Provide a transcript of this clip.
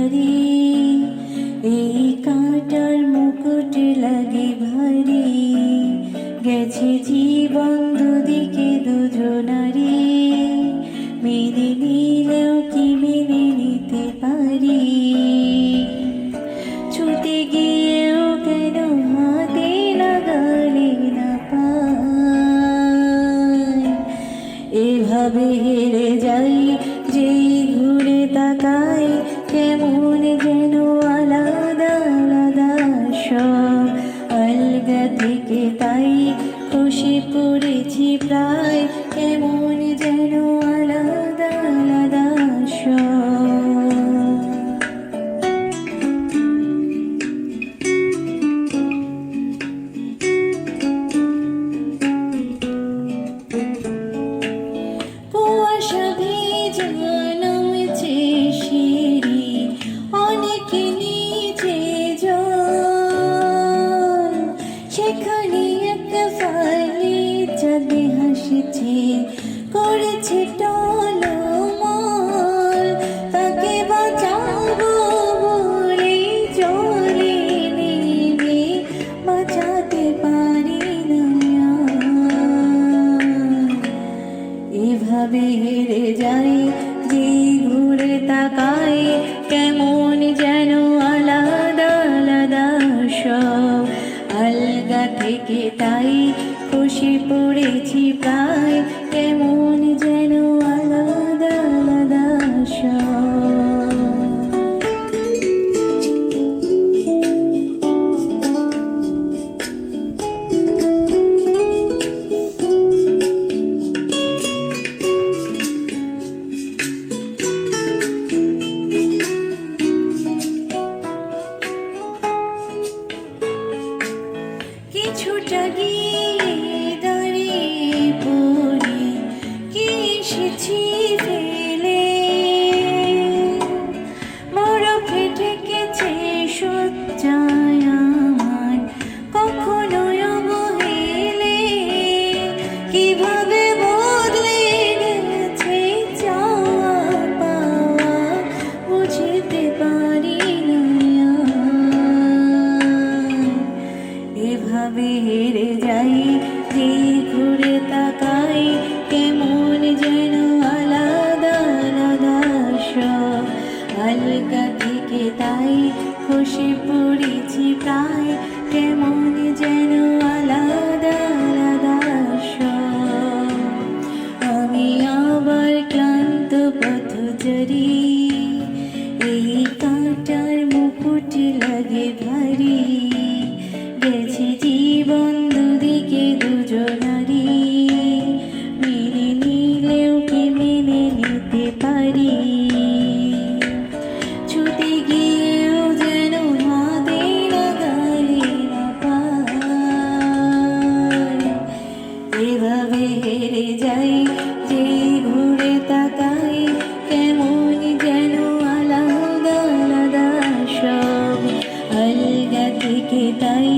নারী, এই কাঁটার মুকুট লাগে ভারী, গেছে জীবন দুদিকে দুজনারি, মেনে নিলেও কি মেনে নিতে পারি, ছুটে গিয়েও কেন হাতে লাগালে না পায়, এভাবে হেরে যাই যেই ঘুরে তাকাই, কেমন যেন আলাদা আলাদা সব, আলগা থেকে তাই খসে পড়েছি প্রায়, কেমন যেন আলাদা আলাদা সব। কুয়াশা ভেজা নামছে সিঁড়ি, অনেক নিচে জল, সেখানে এক ফালি চাঁদে হাসছে, করেছে টলমল, তাকে বাঁচাবো বলে জলে নেমে বাঁচাতে পারি না, এভাবে হেরে যাই যে ঘুরে তাকাই, কেমন যেন আলাদা আলাদা সব, আলগা থেকে তাই খসে পড়েছি প্রায়, কেমন যেন আলাদা আলাদা সব। কিছুটা গিয়ে দাঁড়িয়ে পড়ি, কি এসেছি ফেলে, বরফে ঢেকেছে সজ্জায় আমার, কখনো অবহেলে, কিভাবে বদলে গেছে চাওয়া পাওয়া, বুঝতে পারি না, এভাবে হেরে যাই যে ঘুরে তাকাই, কেমন যেন আলাদা আলাদা সব, আলগা থেকে তাই খসে পড়েছি প্রায়, কেমন যেন আলাদা আলাদা সব। আমি আবার ক্লান্ত পথচারী, এই কাঁটার মুকুট লাগে ভারী, গেছে জীবন দুদিকে দুজনারি, মেনে নিলেও কি মেনে নিতে পারি, ছুটে গিয়েও যেন হাতে লাগালে না পায়, এভাবে হেরে যাই যে ঘুরে তাকাই, কেমন যেন আলাদা আলাদা সব, আলগা থেকে তাই